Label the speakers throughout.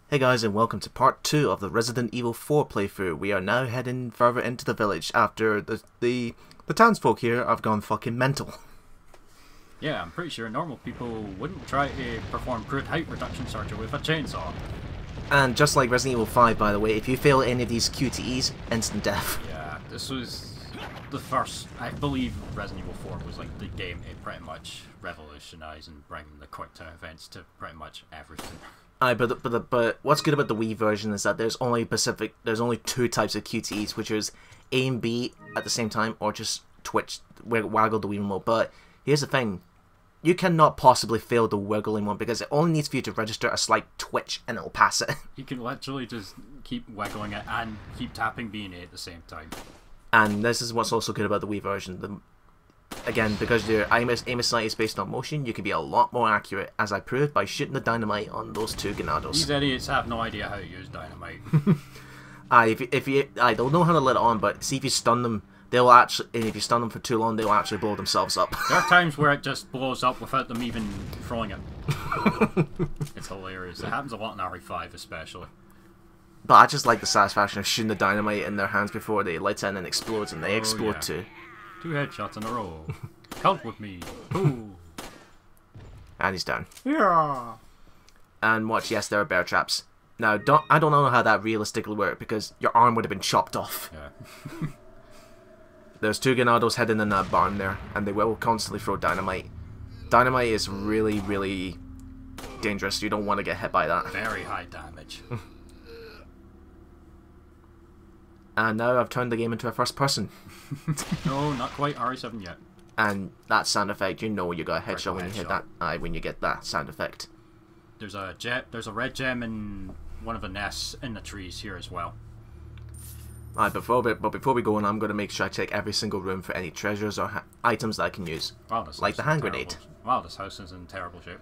Speaker 1: Hey guys, and welcome to part 2 of the Resident Evil 4 playthrough. We are now heading further into the village after the townsfolk here have gone fucking mental.
Speaker 2: Yeah, I'm pretty sure normal people wouldn't try to perform crude height reduction surgery with a chainsaw.
Speaker 1: And just like Resident Evil 5, by the way, if you fail any of these QTEs, instant death.
Speaker 2: Yeah, this was the first, I believe Resident Evil 4 was like the game it pretty much revolutionized and bring the quick time events to pretty much everything.
Speaker 1: But what's good about the Wii version is that there's only two types of QTEs, which is A and B at the same time, or just twitch, waggle the Wii remote. But here's the thing, you cannot possibly fail the wiggling one because it only needs for you to register a slight twitch and it'll pass it.
Speaker 2: You can literally just keep wiggling it and keep tapping B and A at the same time.
Speaker 1: And this is what's also good about the Wii version. Again, because your aim sight is based on motion, you can be a lot more accurate, as I proved by shooting the dynamite on those two Ganados.
Speaker 2: These idiots have no idea how to use dynamite.
Speaker 1: I don't know how to let it on, but see if you stun them, they'll actually, and if you stun them for too long, they'll actually blow themselves up.
Speaker 2: There are times where it just blows up without them even throwing it. It's hilarious. It happens a lot in RE5 especially.
Speaker 1: But I just like the satisfaction of shooting the dynamite in their hands before they light in and explodes, and they explode
Speaker 2: yeah.
Speaker 1: too.
Speaker 2: 2 headshots in a row. Count with me. Ooh.
Speaker 1: And he's down.
Speaker 2: Yeah.
Speaker 1: And watch, yes, there are bear traps. Now, I don't know how that realistically worked, because your arm would have been chopped off.
Speaker 2: Yeah.
Speaker 1: There's 2 Ganados hidden in that barn there, and they will constantly throw dynamite. Dynamite is really, really dangerous. You don't want to get hit by that.
Speaker 2: Very high damage.
Speaker 1: And now I've turned the game into a first person.
Speaker 2: No, not quite RE7 yet.
Speaker 1: And that sound effect, you know you got a headshot when you hit that. When you get that sound effect.
Speaker 2: There's a red gem in one of the nests in the trees here as well.
Speaker 1: Alright, before we go on, I'm going to make sure I check every single room for any treasures or items that I can use.
Speaker 2: Wow, this
Speaker 1: like the hand grenade.
Speaker 2: Wow, this house is in terrible shape.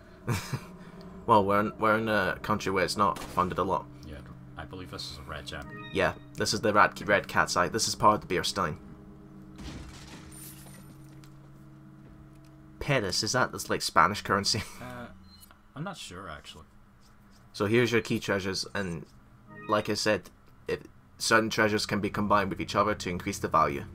Speaker 1: Well, we're in a country where it's not funded a lot.
Speaker 2: Yeah, I believe this is a red gem.
Speaker 1: Yeah, this is the red cat's eye. This is part of the Beerstein. Peris, is that that's like Spanish currency?
Speaker 2: I'm not sure actually.
Speaker 1: So here's your key treasures, and like I said, certain treasures can be combined with each other to increase the value.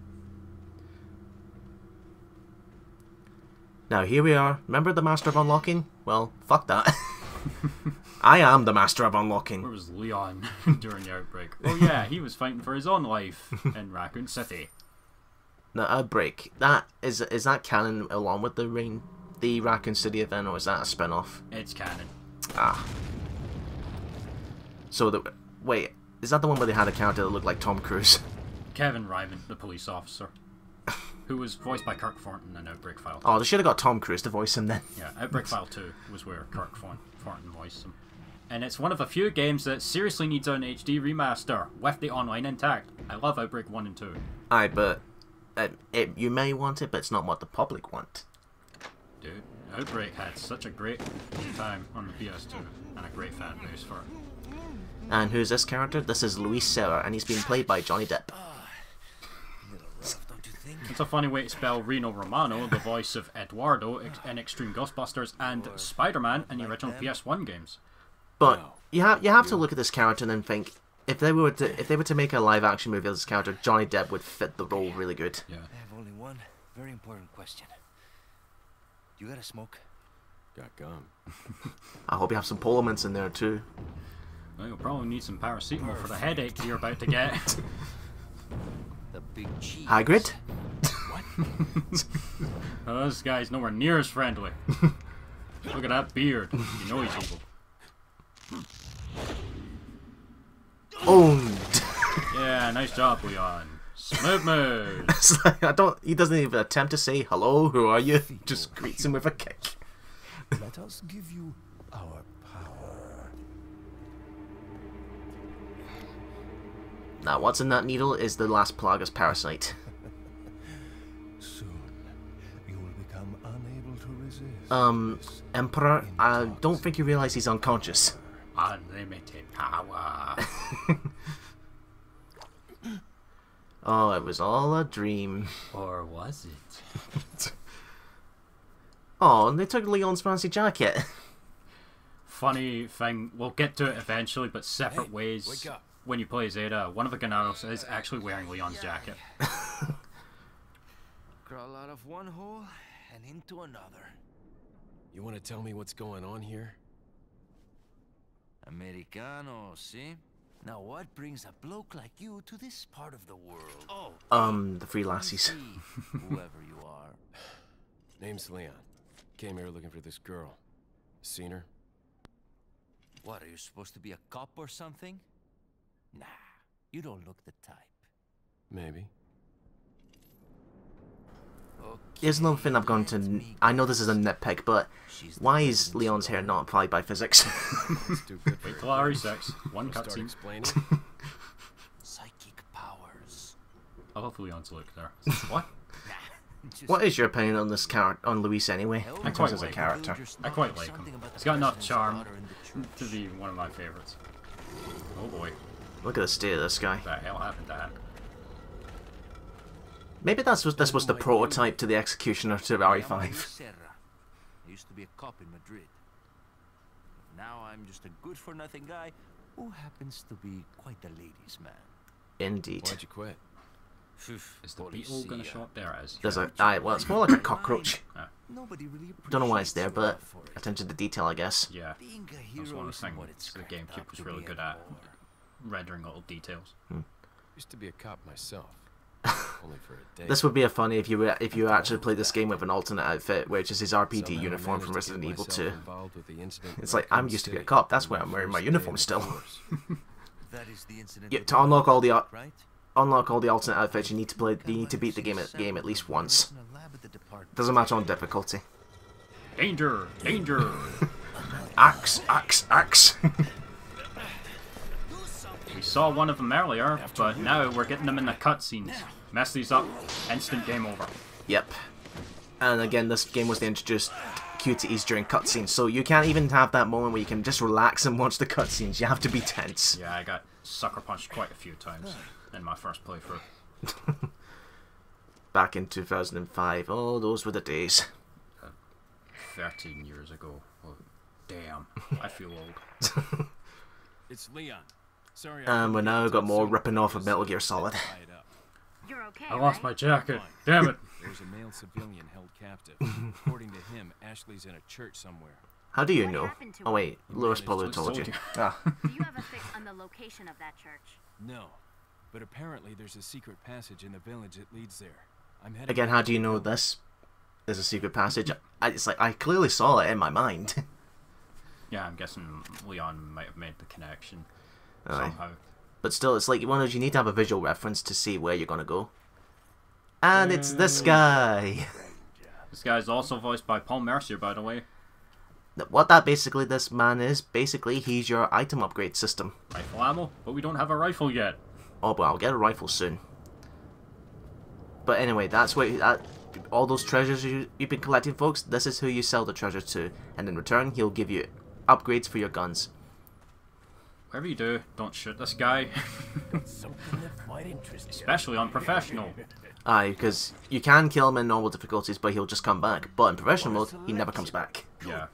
Speaker 1: Now here we are. Remember the Master of Unlocking? Well, fuck that. I am the Master of Unlocking.
Speaker 2: Where was Leon during the outbreak? Oh yeah, he was fighting for his own life in Raccoon City.
Speaker 1: The outbreak. Is that canon along with the Raccoon City event, or is that a spin-off?
Speaker 2: It's canon.
Speaker 1: Ah. So wait, is that the one where they had a character that looked like Tom Cruise?
Speaker 2: Kevin Ryman, the police officer, who was voiced by Kirk Thornton in Outbreak File 2.
Speaker 1: Oh, they should have got Tom Cruise to voice him then.
Speaker 2: Yeah, Outbreak File 2 was where Kirk Thornton voiced him. And it's one of a few games that seriously needs an HD remaster, with the online intact. I love Outbreak 1 and 2.
Speaker 1: Aye, but you may want it, but it's not what the public want.
Speaker 2: Dude, Outbreak had such a great time on the PS2, and a great fan base for it.
Speaker 1: And who's this character? This is Luis Serra, and he's being played by Johnny Depp.
Speaker 2: It's a funny way to spell Reno Romano, the voice of Eduardo in Extreme Ghostbusters and Spider-Man in the original PS1 games.
Speaker 1: But you have to look at this character and then think, if they were to make a live action movie of this character, Johnny Depp would fit the role really good.
Speaker 2: Yeah.
Speaker 3: I have only one very important question. You got a smoke?
Speaker 4: Got gum.
Speaker 1: I hope you have some polo mints in there too.
Speaker 2: Well, you'll probably need some paracetamol for the headache you're about to get.
Speaker 3: The big cheese.
Speaker 1: Hagrid?
Speaker 3: What?
Speaker 2: Oh, this guy's nowhere near as friendly. Look at that beard. You know he's evil.
Speaker 1: Owned.
Speaker 2: Yeah, nice job, Leon. Smooth moves.
Speaker 1: It's like, he doesn't even attempt to say hello, who are you? Just greets him with a kick.
Speaker 5: Let us give you our power.
Speaker 1: Now, what's in that needle is the last Plagas parasite.
Speaker 5: Soon, you will become unable to resist.
Speaker 1: Emperor, I don't think you realize he's unconscious.
Speaker 2: Unlimited power.
Speaker 1: Oh, it was all a dream.
Speaker 2: Or was it?
Speaker 1: Oh, and they took Leon's fancy jacket.
Speaker 2: funny thing, we'll get to it eventually, but separate
Speaker 5: Hey,
Speaker 2: ways.
Speaker 5: wake up.
Speaker 2: When you play Zeta, one of the Ganados is actually wearing Leon's jacket.
Speaker 3: Crawl out of one hole and into another.
Speaker 4: You want to tell me what's going on here?
Speaker 3: Americano, see? Now what brings a bloke like you to this part of the world? Oh,
Speaker 1: The Free Lassies.
Speaker 3: see, whoever you are.
Speaker 4: Name's Leon. Came here looking for this girl. Seen her?
Speaker 3: What, are you supposed to be a cop or something? Nah, you don't look the type.
Speaker 4: Maybe.
Speaker 3: Okay,
Speaker 1: Here's another thing I've gone to. I know this is a nitpick, but why is Leon's hair not applied by physics?
Speaker 4: It's too good for
Speaker 2: Wait
Speaker 4: a
Speaker 2: till
Speaker 4: kid.
Speaker 2: RE6. One
Speaker 4: Start
Speaker 2: cutscene.
Speaker 4: explaining.
Speaker 3: psychic powers.
Speaker 2: I love Leon's look there. What?
Speaker 3: Just
Speaker 1: What is your opinion on this character, on Luis anyway?
Speaker 3: Elders
Speaker 2: I quite
Speaker 1: as a
Speaker 2: like
Speaker 1: character.
Speaker 2: I quite like him.
Speaker 3: Something about
Speaker 2: He's
Speaker 3: the
Speaker 2: got enough
Speaker 3: president's
Speaker 2: charm
Speaker 3: daughter in the
Speaker 2: to
Speaker 3: church.
Speaker 2: be one of my favorites. Oh boy,
Speaker 1: Look at the state of this guy.
Speaker 2: what the hell happened to him?
Speaker 1: Maybe this was the prototype to the Executioner to
Speaker 3: Me llamo
Speaker 1: RE5.
Speaker 3: Luis Serra. I used to be a cop in Madrid. Now I'm just a good-for-nothing guy who happens to be quite the ladies' man.
Speaker 1: Indeed.
Speaker 4: Why'd you quit?
Speaker 2: Is the beetle gonna show up? There it is.
Speaker 1: There's well, it's more like a cockroach.
Speaker 3: Nobody really
Speaker 1: Don't know why it's there,
Speaker 3: appreciates
Speaker 1: but
Speaker 3: love for it.
Speaker 1: attention to detail, I guess.
Speaker 2: Yeah,
Speaker 3: Being a
Speaker 2: that's
Speaker 3: hero
Speaker 2: one of the
Speaker 3: isn't what it's
Speaker 2: things the
Speaker 3: cracked
Speaker 2: GameCube
Speaker 3: up
Speaker 2: was
Speaker 3: to
Speaker 2: really
Speaker 3: be
Speaker 2: good at.
Speaker 3: anymore.
Speaker 2: Rendering little details.
Speaker 4: Used to be a cop myself. Only for a day.
Speaker 1: This would be a funny if you actually played this game with an alternate outfit, which is his RPG
Speaker 4: Somehow
Speaker 1: uniform from
Speaker 4: managed to
Speaker 1: Resident
Speaker 4: get
Speaker 1: Evil
Speaker 4: myself
Speaker 1: 2.
Speaker 4: involved with the incident
Speaker 1: It's
Speaker 4: in
Speaker 1: like, I'm
Speaker 4: Raccoon
Speaker 1: used to be a
Speaker 4: City
Speaker 1: cop, that's
Speaker 4: on
Speaker 1: why
Speaker 4: my
Speaker 1: I'm wearing my
Speaker 4: first day
Speaker 1: uniform
Speaker 4: on the
Speaker 1: still.
Speaker 4: force.
Speaker 3: That is the incident
Speaker 1: Yeah,
Speaker 3: with
Speaker 1: to
Speaker 3: the
Speaker 1: unlock all the
Speaker 3: bullet, right?
Speaker 1: alternate outfits, you need to beat the game at least once. Doesn't matter on difficulty.
Speaker 2: Danger! Danger!
Speaker 1: Axe, axe, axe.
Speaker 2: We saw one of them earlier, but now we're getting them in the cutscenes. Mess these up, instant game over.
Speaker 1: Yep. And again, this game was to introduce QTEs during cutscenes, so you can't even have that moment where you can just relax and watch the cutscenes. You have to be tense.
Speaker 2: Yeah, I got sucker punched quite a few times in my first playthrough.
Speaker 1: Back in 2005. Oh, those were the days.
Speaker 2: 13 years ago. Oh, damn, I feel old.
Speaker 4: It's Leon. Sorry.
Speaker 1: And we're now got more ripping off of Metal Gear Solid.
Speaker 6: You're okay,
Speaker 2: I lost
Speaker 6: right?
Speaker 2: my jacket. Damn it.
Speaker 4: There's a male civilian held captive. According to him, Ashley's in a church somewhere.
Speaker 1: How do you
Speaker 6: What
Speaker 1: know?
Speaker 6: happened to
Speaker 1: Oh
Speaker 6: him?
Speaker 1: wait, Lewis probably told you. Ah.
Speaker 6: Do you have a fix on the location of that church?
Speaker 4: No, but apparently there's a secret passage in the village that leads there. I'm heading
Speaker 1: Again,
Speaker 4: back
Speaker 1: how
Speaker 4: to
Speaker 1: do you
Speaker 4: the
Speaker 1: know
Speaker 4: village.
Speaker 1: this? There's a secret passage. It's like I clearly saw it in my mind.
Speaker 2: Yeah, I'm guessing Leon might have made the connection
Speaker 1: Aye.
Speaker 2: somehow.
Speaker 1: But still, it's like one of those, you need to have a visual reference to see where you're gonna go. And it's this guy.
Speaker 2: This guy's also voiced by Paul Mercier, by the way.
Speaker 1: What that basically, this man is, basically, he's your item upgrade system.
Speaker 2: Rifle ammo, but we don't have a rifle yet.
Speaker 1: Oh, well, I'll get a rifle soon. But anyway, that's what, all those treasures you've been collecting, folks, this is who you sell the treasure to. And in return, he'll give you upgrades for your guns.
Speaker 2: Whatever you do, don't shoot this guy. Especially on professional.
Speaker 1: Aye, because you can kill him in normal difficulties, but he'll just come back. But in professional mode, he never comes back.
Speaker 2: Yeah.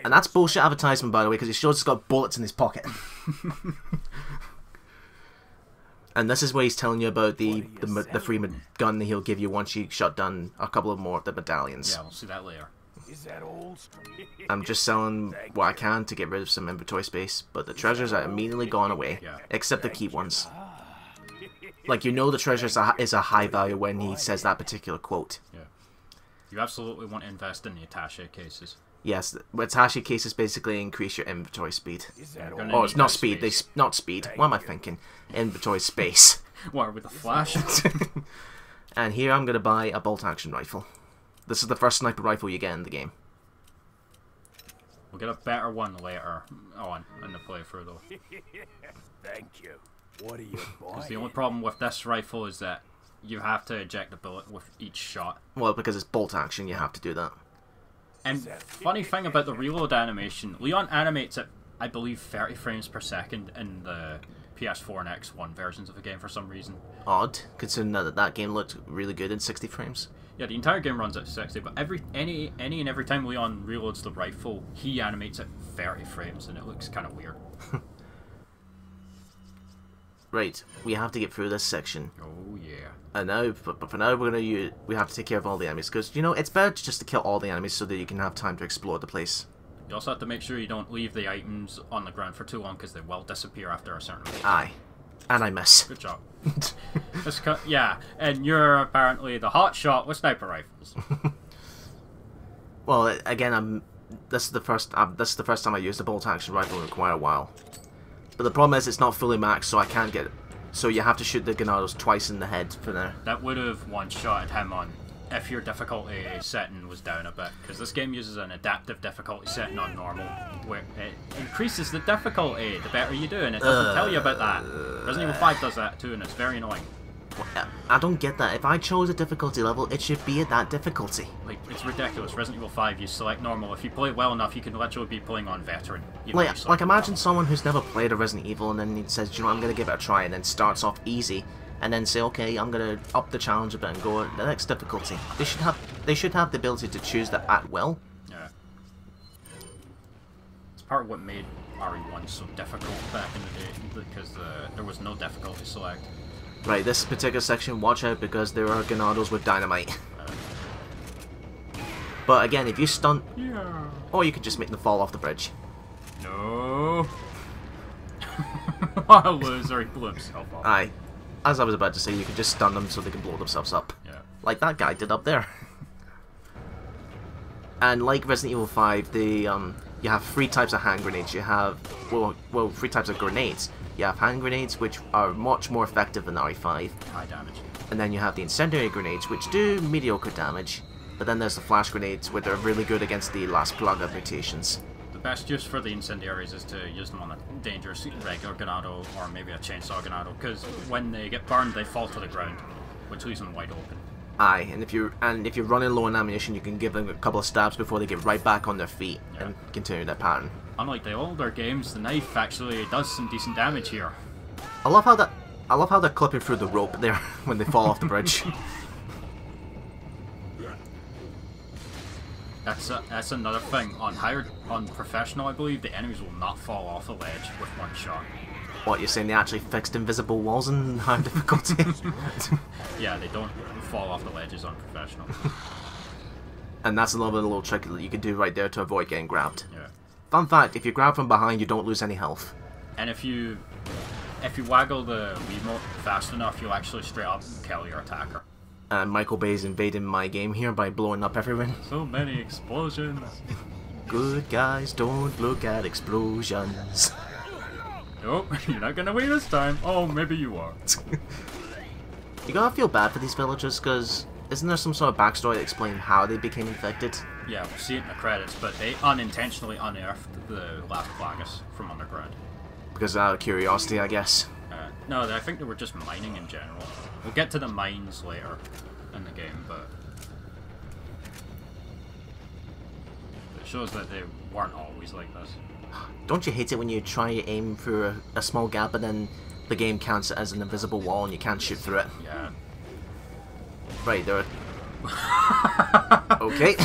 Speaker 1: And that's bullshit advertisement, by the way, because he shows he's got bullets in his pocket. And this is where he's telling you about the free gun that he'll give you once you shut down a couple of more of the medallions.
Speaker 2: Yeah, we'll see that later.
Speaker 1: I'm just selling what I can to get rid of some inventory space, but the treasures are immediately gone away,
Speaker 2: Yeah.
Speaker 1: except the key ones. Like, you know the treasure is a high value when he says that particular quote.
Speaker 2: Yeah. You absolutely want to invest in the attaché cases.
Speaker 1: Yes, the attaché cases basically increase your inventory speed.
Speaker 2: You're gonna
Speaker 1: Oh,
Speaker 2: need
Speaker 1: it's not
Speaker 2: that
Speaker 1: speed.
Speaker 2: space.
Speaker 1: Not speed. What am I thinking? Inventory space.
Speaker 2: What, with the flash?
Speaker 1: And here I'm gonna buy a bolt action rifle. This is the first sniper rifle you get in the game.
Speaker 2: We'll get a better one later on in the playthrough, though.
Speaker 5: Thank you. What are you
Speaker 2: Because
Speaker 5: buying?
Speaker 2: the only problem with this rifle is that you have to eject the bullet with each shot.
Speaker 1: Well, because it's bolt action, you have to do that.
Speaker 2: And funny thing about the reload animation, Leon animates at, I believe, 30 frames per second in the PS4 and X1 versions of the game for some reason.
Speaker 1: Odd, considering that game looked really good in 60 frames.
Speaker 2: Yeah, the entire game runs at 60, but any and every time Leon reloads the rifle, he animates at 30 frames and it looks kind of weird.
Speaker 1: Right, we have to get through this section.
Speaker 2: Oh yeah.
Speaker 1: And now, but for now, we have to take care of all the enemies because you know it's better just to kill all the enemies so that you can have time to explore the place.
Speaker 2: You also have to make sure you don't leave the items on the ground for too long because they will disappear after a certain rate.
Speaker 1: Aye, and I miss.
Speaker 2: Good job. Yeah, and you're apparently the hot shot with sniper rifles.
Speaker 1: Well, again, this is the first time I used a bolt action rifle in quite a while. But the problem is it's not fully maxed, so I can't get it. So you have to shoot the Ganados twice in the head for now.
Speaker 2: That would have one-shotted him on if your difficulty setting was down a bit, because this game uses an adaptive difficulty setting on normal, where it increases the difficulty the better you do, and it doesn't tell you about that. Resident Evil 5 does that too, and it's very annoying.
Speaker 1: I don't get that. If I chose a difficulty level, it should be at that difficulty.
Speaker 2: Like, it's ridiculous. Resident Evil 5, you select normal. If you play well enough, you can literally be playing on veteran.
Speaker 1: Like imagine someone who's never played a Resident Evil and then he says, you know, I'm going to give it a try, and then starts off easy, and then say, okay, I'm going to up the challenge a bit and go the next difficulty. They should have the ability to choose that at will.
Speaker 2: Yeah. It's part of what made RE1 so difficult back in the day, because there was no difficulty select.
Speaker 1: Right, this particular section, watch out because there are Ganados with dynamite. But again, if you stun...
Speaker 2: Yeah.
Speaker 1: Or you could just make them fall off the bridge.
Speaker 2: No. What a loser, he blew himself up.
Speaker 1: Aye. As I was about to say, you could just stun them so they can blow themselves up.
Speaker 2: Yeah.
Speaker 1: Like that guy did up there. And like Resident Evil 5, you have 3 types of hand grenades. You have, well, 3 types of grenades. You have hand grenades, which are much more effective than RE5.
Speaker 2: High damage.
Speaker 1: And then you have the incendiary grenades, which do mediocre damage. But then there's the flash grenades, which are really good against the Las Plagas mutations.
Speaker 2: The best use for the incendiaries is to use them on a dangerous regular Ganado or maybe a chainsaw Ganado, because when they get burned, they fall to the ground, which leaves them wide open.
Speaker 1: Aye, and if you're running low on ammunition, you can give them a couple of stabs before they get right back on their feet and continue that pattern.
Speaker 2: Unlike the older games, the knife actually does some decent damage here.
Speaker 1: I love how they're clipping through the rope there when they fall off the bridge.
Speaker 2: That's another thing. On professional, I believe the enemies will not fall off the ledge with one shot.
Speaker 1: What, you're saying they actually fixed invisible walls in high difficulty?
Speaker 2: Yeah, they don't fall off the ledges on professional.
Speaker 1: And that's another little trick that you can do right there to avoid getting grabbed.
Speaker 2: Yeah.
Speaker 1: Fun fact, if you grab from behind, you don't lose any health.
Speaker 2: And if you waggle the Wiimote fast enough, you'll actually straight up kill your attacker.
Speaker 1: And Michael Bay's invading my game here by blowing up everyone.
Speaker 2: So many explosions.
Speaker 1: Good guys don't look at explosions.
Speaker 2: Nope, you're not gonna win this time. Oh, maybe you are.
Speaker 1: You gotta feel bad for these villagers, because isn't there some sort of backstory that explains how they became infected?
Speaker 2: Yeah, we see it in the credits, but they unintentionally unearthed the Las Plagas from underground.
Speaker 1: Because out of curiosity, I guess.
Speaker 2: No, I think they were just mining in general. We'll get to the mines later in the game, but it shows that they weren't always like this.
Speaker 1: Don't you hate it when you try to aim through a small gap and then the game counts it as an invisible wall and you can't shoot through it?
Speaker 2: Yeah.
Speaker 1: Right, there are... Okay.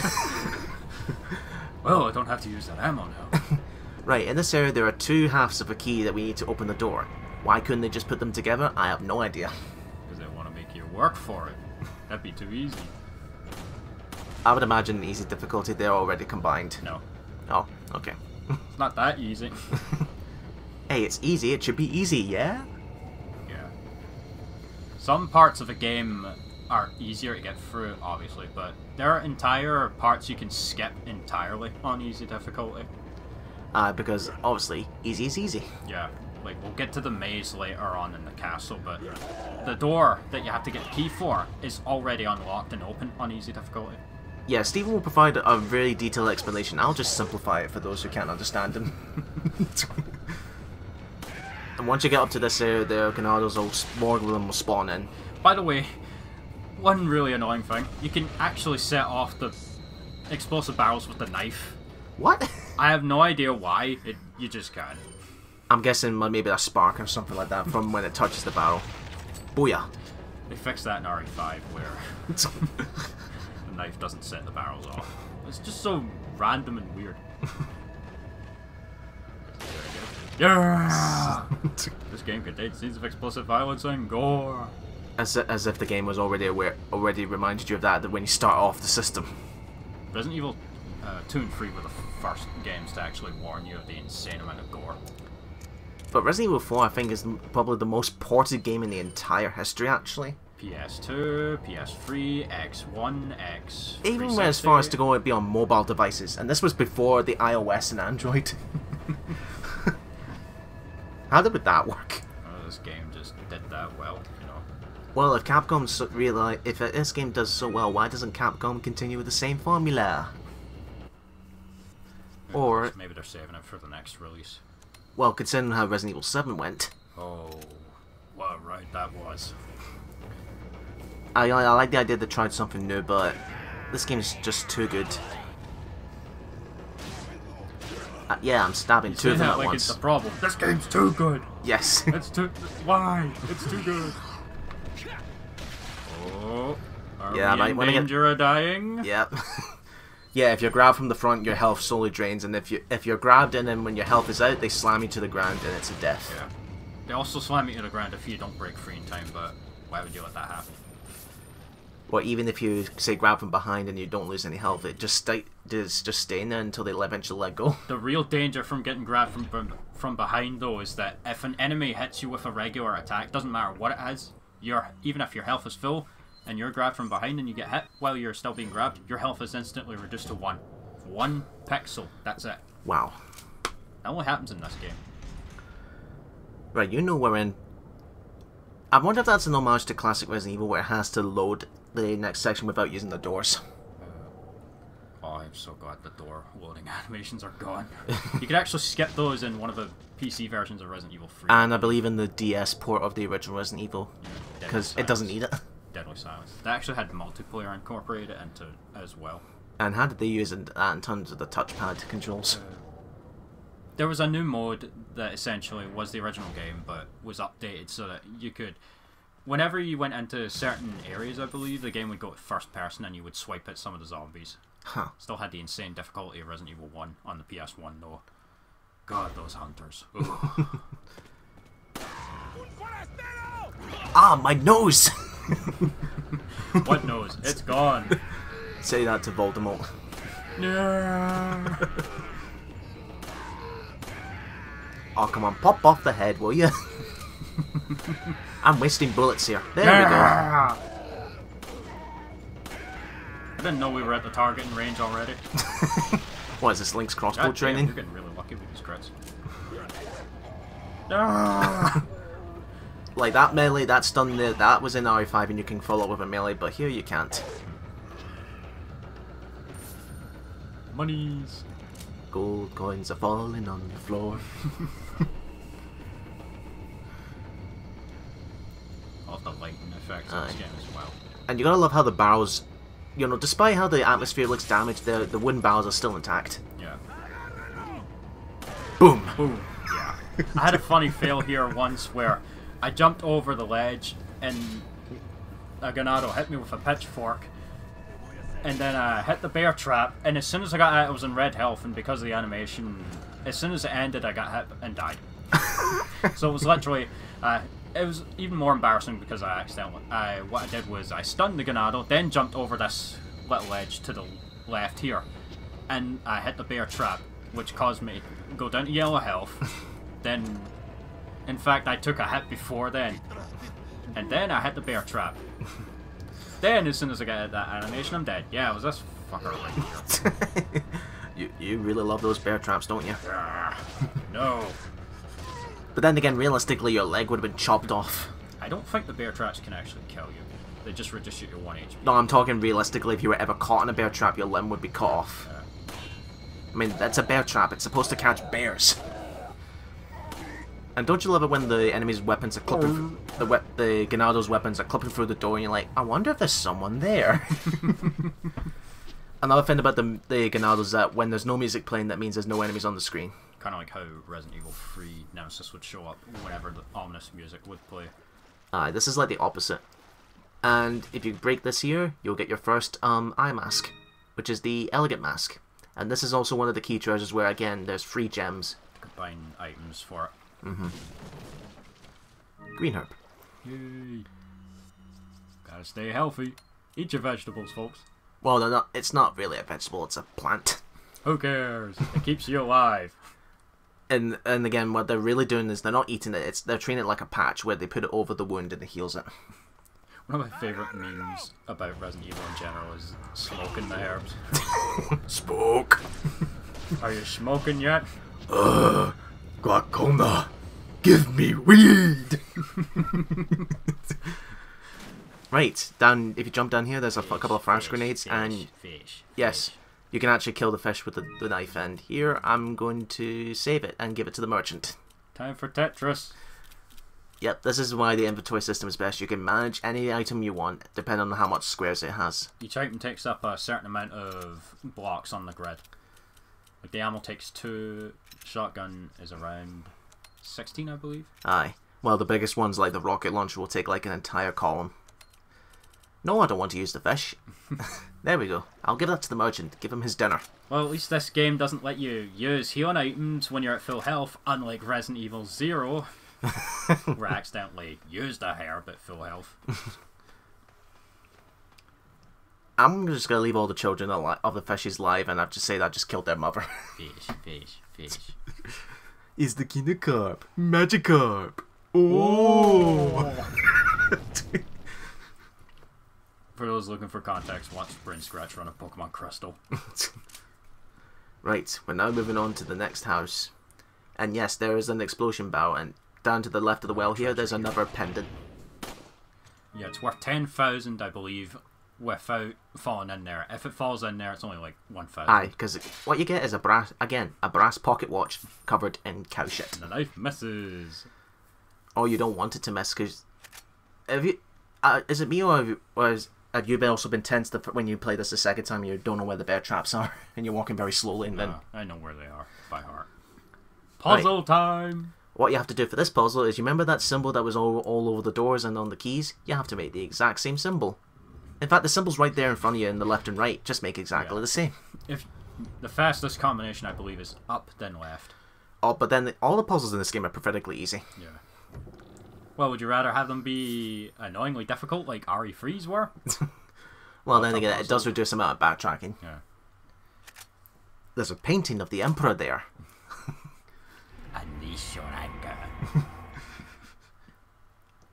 Speaker 2: Well, I don't have to use that ammo now.
Speaker 1: Right, in this area there are 2 halves of a key that we need to open the door. Why couldn't they just put them together? I have no idea.
Speaker 2: Because they want to make you work for it. That'd be too easy.
Speaker 1: I would imagine easy difficulty they're already combined.
Speaker 2: No.
Speaker 1: Oh, okay.
Speaker 2: It's not that easy.
Speaker 1: Hey, it's easy, it should be easy, yeah?
Speaker 2: Yeah. Some parts of a game are easier to get through, obviously, but there are entire parts you can skip entirely on easy difficulty.
Speaker 1: Because, obviously, easy is easy.
Speaker 2: Yeah. Like, we'll get to the maze later on in the castle, but the door that you have to get a key for is already unlocked and open on easy difficulty.
Speaker 1: Yeah, Stephen will provide a very detailed explanation. I'll just simplify it for those who can't understand him. And once you get up to this area, the Ganados will, more of them will spawn in.
Speaker 2: By the way, one really annoying thing, you can actually set off the explosive barrels with the knife.
Speaker 1: What?
Speaker 2: I have no idea why, you just can.
Speaker 1: I'm guessing maybe a spark or something like that from when it touches the barrel. Booyah.
Speaker 2: They fixed that in RE5 where the knife doesn't set the barrels off. It's just so random and weird. Yeah! This game contains scenes of explicit violence and gore.
Speaker 1: As if the game was already reminded you of that when you start off the system.
Speaker 2: Resident Evil 2 and 3 were the first games to actually warn you of the insane amount of gore.
Speaker 1: But Resident Evil 4, I think, is probably the most ported game in the entire history, actually.
Speaker 2: PS2, PS3, X1, X.
Speaker 1: Even went as far as to go and be on mobile devices, and this was before the iOS and Android. How did that work?
Speaker 2: Oh, this game just did that well, you know.
Speaker 1: Well, if Capcom if this game does so well, why doesn't Capcom continue with the same formula? Or
Speaker 2: maybe they're saving it for the next release.
Speaker 1: Well, considering how Resident Evil 7 went.
Speaker 2: Oh, what a ride that was.
Speaker 1: I like the idea they tried something new, but this game is just too good. Yeah, I'm stabbing two of them at
Speaker 2: like
Speaker 1: once.
Speaker 2: It's the problem. This game's too good.
Speaker 1: Yes.
Speaker 2: It's too. Why? It's too good. Oh, are
Speaker 1: yeah,
Speaker 2: we in danger of dying?
Speaker 1: Yep. Yeah, if you're grabbed from the front, your health slowly drains, and if you're grabbed in and when your health is out, they slam you to the ground and it's a death.
Speaker 2: Yeah. They also slam you to the ground if you don't break free in time, but why would you let that happen?
Speaker 1: Well, even if you, say, grab from behind and you don't lose any health, it just staying there until they eventually let go.
Speaker 2: The real danger from getting grabbed from behind, though, is that if an enemy hits you with a regular attack, doesn't matter what it is, even if your health is full, and you're grabbed from behind and you get hit while you're still being grabbed, your health is instantly reduced to 1. 1 pixel, that's it.
Speaker 1: Wow.
Speaker 2: That only happens in this game.
Speaker 1: Right, you know we're in... I wonder if that's an homage to classic Resident Evil where it has to load the next section without using the doors.
Speaker 2: Oh, I'm so glad the door loading animations are gone. You could actually skip those in one of the PC versions of Resident Evil 3.
Speaker 1: And I believe in the DS port of the original Resident Evil, because it doesn't need it.
Speaker 2: Deadly Silence. They actually had multiplayer incorporated into it as well.
Speaker 1: And how did they use that in terms of the touchpad controls?
Speaker 2: There was a new mode that essentially was the original game, but was updated so that you could... Whenever you went into certain areas, I believe, the game would go at first person and you would swipe at some of the zombies.
Speaker 1: Huh.
Speaker 2: Still had the insane difficulty of Resident Evil 1 on the PS1, though. God, those hunters.
Speaker 1: Ah, my nose!
Speaker 2: What nose? It's gone.
Speaker 1: Say that to Voldemort.
Speaker 2: No.
Speaker 1: Oh, come on, pop off the head, will you? I'm wasting bullets here. There we go.
Speaker 2: I didn't know we were at the targeting range already.
Speaker 1: What is this, Link's crossbow
Speaker 2: God
Speaker 1: training?
Speaker 2: Damn, you're getting really lucky with these crits. No.
Speaker 1: Like that melee, that stun there, that was in RE5 and you can follow up with a melee, but here you can't.
Speaker 2: Monies.
Speaker 1: Gold coins are falling on the floor.
Speaker 2: All the lighting effects in this game as well.
Speaker 1: And you gotta love how the barrels, you know, despite how the atmosphere looks damaged, the wooden barrels are still intact.
Speaker 2: Yeah.
Speaker 1: Boom!
Speaker 2: Boom. Yeah. I had a funny fail here once where I jumped over the ledge and a Ganado hit me with a pitchfork. And then I hit the bear trap, and as soon as I got out, I was in red health, and because of the animation, as soon as it ended, I got hit and died. So it was literally, it was even more embarrassing because I accidentally, what I did was I stunned the Ganado, then jumped over this little edge to the left here, and I hit the bear trap, which caused me to go down to yellow health. Then, in fact, I took a hit before then, and then I hit the bear trap. Then, as soon as I get that animation, I'm dead. Yeah, it was this fucker right here.
Speaker 1: You really love those bear traps, don't you?
Speaker 2: No.
Speaker 1: But then again, realistically, your leg would have been chopped off.
Speaker 2: I don't think the bear traps can actually kill you. They just reduce you to 1 HP.
Speaker 1: No, I'm talking realistically, if you were ever caught in a bear trap, your limb would be cut off. I mean, that's a bear trap. It's supposed to catch bears. And don't you love it when the enemy's weapons are clipping the Ganado's weapons are clipping through the door and you're like, I wonder if there's someone there. Another thing about the Ganados is that when there's no music playing, that means there's no enemies on the screen.
Speaker 2: Kind of like how Resident Evil 3 Nemesis would show up whenever the ominous music would play.
Speaker 1: This is like the opposite. And if you break this here, you'll get your first eye mask, which is the Elegant Mask. And this is also one of the key treasures where, again, there's free gems.
Speaker 2: buying items for it.
Speaker 1: Green herb.
Speaker 2: Yay. Gotta stay healthy. Eat your vegetables, folks.
Speaker 1: Well, they're not. It's not really a vegetable. It's a plant.
Speaker 2: Who cares? It keeps you alive.
Speaker 1: And again, what they're really doing is they're not eating it. They're treating it like a patch where they put it over the wound and it heals it.
Speaker 2: One of my favourite memes about Resident Evil in general is smoking the herbs.
Speaker 1: Spoke.
Speaker 2: Are you smoking yet?
Speaker 1: Glaucoma, give me weed. Right, down. If you jump down here, there's a couple of flash grenades, and yes, you can actually kill the fish with the knife. And here, I'm going to save it and give it to the merchant.
Speaker 2: Time for Tetris.
Speaker 1: Yep, this is why the inventory system is best. You can manage any item you want, depending on how much squares it has.
Speaker 2: Each item takes up a certain amount of blocks on the grid. Like the ammo takes 2, shotgun is around 16, I believe.
Speaker 1: Aye. Well, the biggest ones, like the rocket launcher, will take like an entire column. No, I don't want to use the fish. There we go. I'll give that to the merchant. Give him his dinner.
Speaker 2: Well, at least this game doesn't let you use healing items when you're at full health, unlike Resident Evil 0, where I accidentally used a herb at full health.
Speaker 1: I'm just going to leave all the children of the fishes live, and I've just said I just killed their mother.
Speaker 2: Fish.
Speaker 1: Is the king of carp. Magikarp. Oh!
Speaker 2: For those looking for context, watch Brain Scratch run a Pokemon Crystal.
Speaker 1: Right, we're now moving on to the next house. And yes, there is an explosion bow, and down to the left of the well here, there's another pendant.
Speaker 2: Yeah, it's worth 10,000, I believe, without falling in there. If it falls in there, it's only like 1,000.
Speaker 1: Aye, because what you get is a brass pocket watch covered in cow shit.
Speaker 2: And the knife misses.
Speaker 1: Or you don't want it to miss, because... is it me, or have you also been tense when you play this the second time, you don't know where the bear traps are, and you're walking very slowly, and then...
Speaker 2: I know where they are, by heart. Puzzle time!
Speaker 1: What you have to do for this puzzle is, you remember that symbol that was all over the doors and on the keys? You have to make the exact same symbol. In fact, the symbol's right there in front of you in the left and right. Just make exactly the same.
Speaker 2: If the fastest combination, I believe, is up, then left.
Speaker 1: Oh, but then all the puzzles in this game are pathetically easy.
Speaker 2: Yeah. Well, would you rather have them be annoyingly difficult, like RE3's were?
Speaker 1: Well, then again, it does reduce the amount of backtracking.
Speaker 2: Yeah.
Speaker 1: There's a painting of the Emperor there.
Speaker 2: Unleash your anger.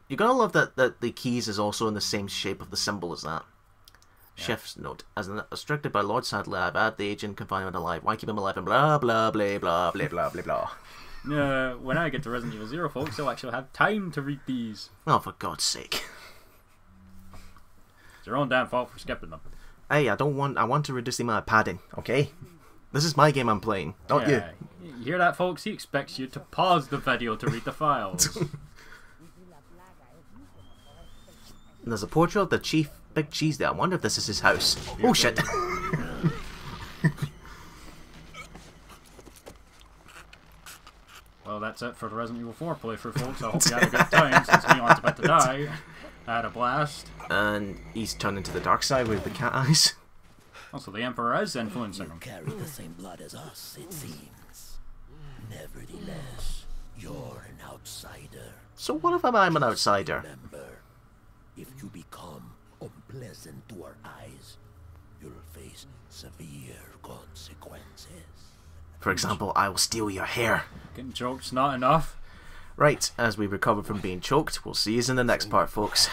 Speaker 1: You're gonna love that the keys is also in the same shape of the symbol as that. Yeah. Chef's note: as instructed by Lord Sadler, I've had the agent confinement alive. Why keep him alive? And blah blah blah blah blah blah blah blah.
Speaker 2: When I get to Resident Evil 0, folks, I'll actually have time to read these.
Speaker 1: Oh, for God's sake!
Speaker 2: It's your own damn fault for skipping them.
Speaker 1: Hey, I want to reduce the amount of padding. Okay, this is my game I'm playing, not you.
Speaker 2: You hear that, folks? He expects you to pause the video to read the files.
Speaker 1: And there's a portrait of the chief Big Cheese there. I wonder if this is his house. Oh shit!
Speaker 2: Well, that's it for the Resident Evil 4 playthrough, folks. I hope you had a good time, since Leon's about to die. I had a blast.
Speaker 1: And he's turned into the dark side with the cat eyes.
Speaker 2: Also, the Emperor is influencing him.
Speaker 5: You carry the same blood as us, it seems. Nevertheless, you're an outsider.
Speaker 1: So what if I'm an outsider?
Speaker 5: Remember, if you become unpleasant to our eyes, you'll face severe consequences.
Speaker 1: For example, I will steal your hair.
Speaker 2: Getting choked's not enough.
Speaker 1: Right, as we recover from being choked, we'll see you in the next part, folks.